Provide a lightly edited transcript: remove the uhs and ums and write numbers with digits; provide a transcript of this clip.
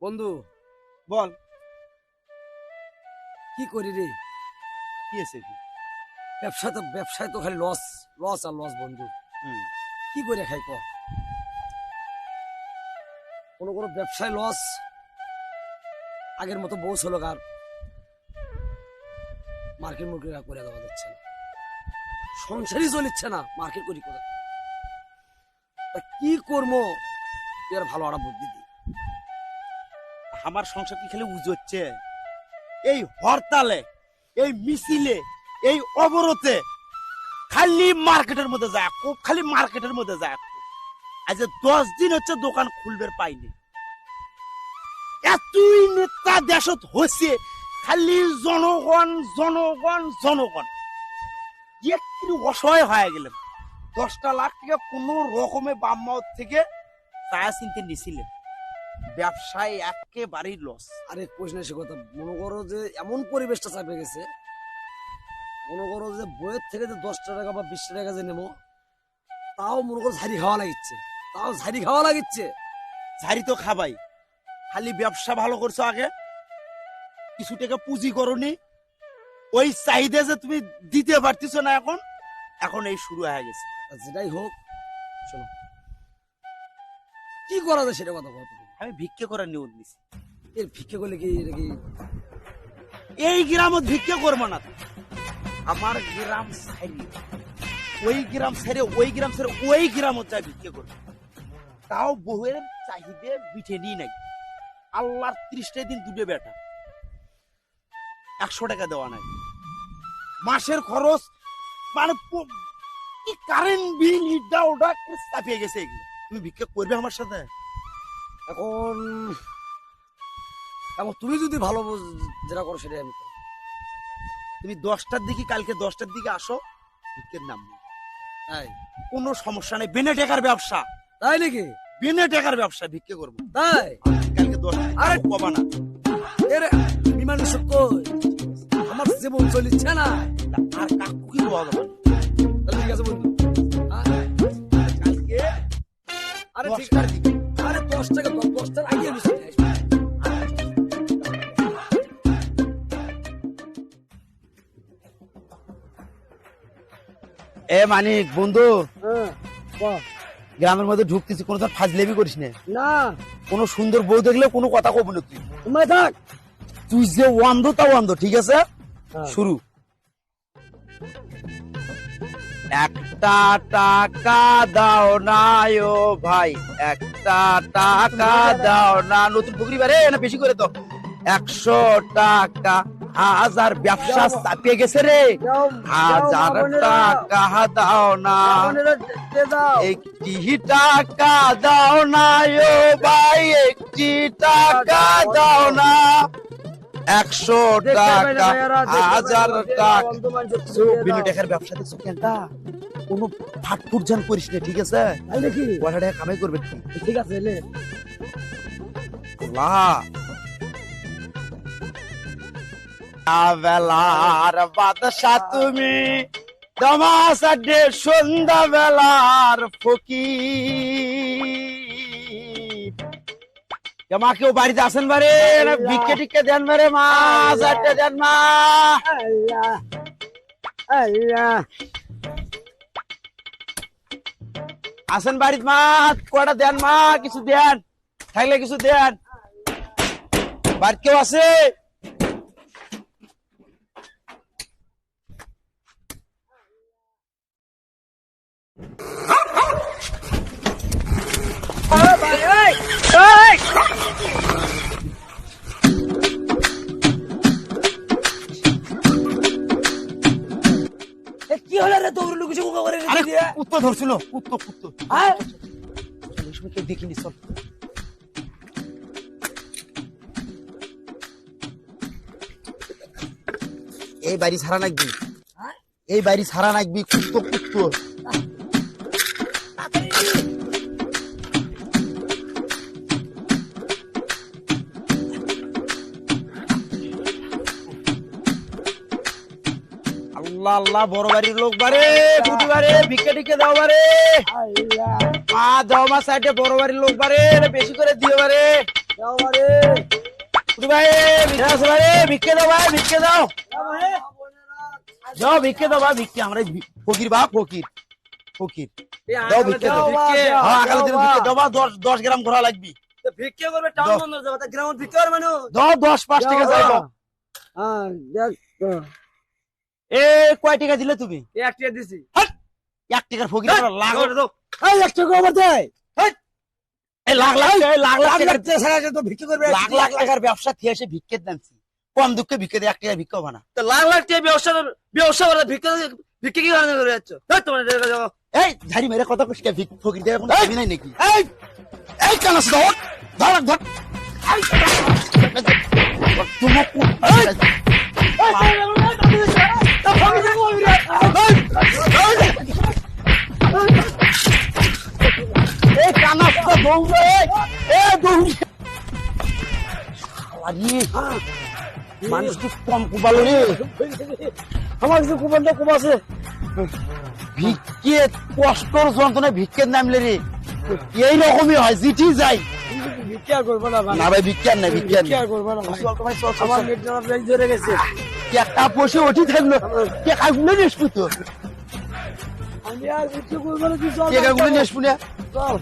বন্ধু বল কি করি রে? কি আছে কি? ব্যবসায় তো খালি লস লস আর লস বন্ধু। কি করে খাই ক? কোনো ব্যবসায় লস, আগের মতো বউ ছিল আর মার্কেট করে দেওয়া যাচ্ছে না, সংসারই চলিচ্ছে না, মার্কেট করি করে। তা কি করবো? তুই আর ভালো একটা বুদ্ধি দি। আমার সংসার কি খালি উজচ্ছে? এই হরতালে, এই মিছিলে, এই অবরোধে খালি মার্কেটের মধ্যে যায়, খুব খালি মার্কেটের মধ্যে যায়। আজ 10 দিন হচ্ছে দোকান খুলবে পাইনি। এতই নেতা দেশত হচ্ছে, খালি জনগণ জনগণ জনগণ। একটু অসহায় হয়ে গেলেন। 10টা লাখ টাকা কোন রকমে বামমাউত থেকে ছায়া চিনতে নিছিলেন, ব্যবসায় একেবারেই লস। আরে কোশ না সে কথা। মনে করো যে এমন পরিবেশটা চাপে গেছে, মনে করো যে বইয়ের থেকে যে 10 টাকা বা 20 টাকা যে নেবো, তাও মনে করো ঝাড়ি খাওয়া লাগিচ্ছে। ঝাড়ি তো খাবাই, খালি ব্যবসা ভালো করছো, আগে কিছু টাকা পুঁজি করনি, ওই চাহিদা যে তুমি দিতে পারতেছো না, এখন এই শুরু হয়ে গেছে। আর যেটাই হোক, শোনো কি করা যায় সেটা কথা বলো তুমি। আমি ভিক্ষে করার নিয়ত নিছি। এর ভিক্ষে করলে কি এটা কি? এই গ্রামত ভিক্ষে করবো না, আমার গ্রাম সাইড, ওই গ্রাম ছেড়ে ওই গ্রাম ছেড়ে ওই গ্রামত যায় ভিক্ষে করবো। তাও বউয়ের চাহিদা বিঠে নিই নাই। আল্লাহর 30টা দিন দুটো বেটা, 100 টাকা দেওয়া নাই, মাসের খরচ মানে কি কারেন্ট বিল ইটা ওটা চাপিয়ে গেছে। এগুলো তুমি ভিক্ষা করবে আমার সাথে? এখন তুমি যদি ভালো যেটা করো সেটাই আমি করবো। তুমি 10টার দিকে, কালকে 10টার দিকে আসো, ভিক্ষের নাম নেই। তাই? কোনো সমস্যা নেই, বেনে টাকার ব্যবসা। তাই নাকি? বেনে টাকার ব্যবসা, ভিক্ষে করবো। তাই? কালকে 10টা, আরে কবা না এর বিমান সত্য আমার জীবন চলিচ্ছে না। আর কাকু কি বলা যাবে? তাহলে ঠিক আছে বন্ধু, কালকে আরে ঠিক 10টার দিকে। আরে 10 টাকা 10টার আগে আমি চলে আসবো। এ মানিক বন্ধু, বাহ, গ্রামের মধ্যে ঢুকতেছি, কোনো তো ফাজলেবি করিস না। না কোনো সুন্দর বউ দেখলে কোনো কথা কব না তুই। তোমায় থাক। তুই যে ওয়ান্দ তা ওয়ান্দ, ঠিক আছে? হ্যাঁ। শুরু। একটা টাকা দাও না ও ভাই, একটা টাকা দাও না। নতুন পুকুরি বারে না বেশি করে দাও। 100 টাকা, 1000 ব্যবসা চাপিয়ে গেছে রে। 1000 টাকা দাও না, একটি টাকা দাও না ও ভাই, একটি টাকা দাও না। 100 টাকা, 1000 টাকা। বিনা টাকার ব্যবসা দেখছো কেনটা? কোনো ফাটফুট জান করিস না, ঠিক আছে? তাই নাকি? কটা টাকা কামাই করবে তুই। ঠিক আছে এলে। বেলার বাদশা তুমি, দমাসাডে সন্ধ্যা বেলার ফকির। মা কেউ বাড়িতে আসেন বারে, ভিক্ষে টিক্ষে দেন বারে, মা চারটে দেন মা। আল্লাহ আল্লাহ, আসেন বাড়িতে মা, কটা দেন মা, কিছু দেন, থাকলে কিছু দেন। বাড়িতে কেউ আছে? কি হলো রে? তোর লুকিয়ে কুকা করে আরে রেখে দিয়ে। কুত্তো ধরছিল, কুত্তো কুত্তো। হ্যাঁ? কেউ দেখিনি, চল। এই বাড়ি ছাড়া নাকবি, এই বাড়ি ছাড়া নাকবি, কুত্তো কুত্তো। আল্লাহ আল্লাহ, বড় বাড়ির লোক বারে, বুটি বারে, ভিক্ষে টিক্ষে দাও বারে, আল্লাহ মা দাও মা, সাইডে বড় বাড়ির লোক বারে, বেশি করে দিও বারে। দাও রে। ফুটি ভাই ভিক্ষা আছে ভাই, ভিক্ষে দাও ভাই, ভিক্ষে দাও, যাও ভিক্ষে দাও ভাই, ভিক্ষে আমরা ফকির বা ফকির ফকির দাও ভিক্ষে দাও। হ্যাঁ আগামী দিনে ভিক্ষে দাও বা 10 গ্রাম ঘোরা লাগবে। ভিক্ষা করবে টাউন বন্ধ যাবে তা গ্রামে ভিক্ষা করবে মানুষ। দাও 10-5 টাকা যাই দাও। হ্যাঁ দেখ এ কয় টাকা দিলে তুমি? এক টাকা দিছি। 1 টাকার ফকির লাখ এই 1 টাকা ওভার দে। এই লাখ লাখ লাখ লাখ টাকার টাকা তো ভিক্ষা করবে। লাখ লাখ টাকার ব্যবসা থেকে এসে ভিক্ষে দানছি, কম দুঃখে ভিক্ষে দিয়ে 1 টাকা ভিক্ষা হবে না। তো লাখ লাখ টাকা ব্যবসা করে ভিক্ষা ভিক্ষা কি কারণে করে যাচ্ছ? তোমার যাও। এই ঝাড়ি মেরে কথা কইস কে ফকির দিয়ে এখন দাবি নাই নাকি? এই এই কানাস ধর ধর ধর এই তুমি এই কানাস তো দৌড়ে এ দৌড়ে আরে মানুষ তো কম কুবালো রে। আমার কিছু কুপনটা কম আছে। ভিক্ষে কষ্টর যন্ত্রণায় ভিক্ষে নামলে রে এই রকমই হয়, জিটি যাই ভিক্ষা করবো না ভাই। না ভাই ভিক্ষার নাই, ভিক্ষার ভিক্ষা নাই। করবো না ভাই। চল তো ভাই, চল, চল, আমার চল। মেয়েটা ব্যাগ ধরে গেছে। একটা বসে ওঠি থাকলো টেকাগুলো নেসবো তো, আমি আর ভিক্ষা করবো না, তুই চল। টেকাগুলো নেসবো না। চল।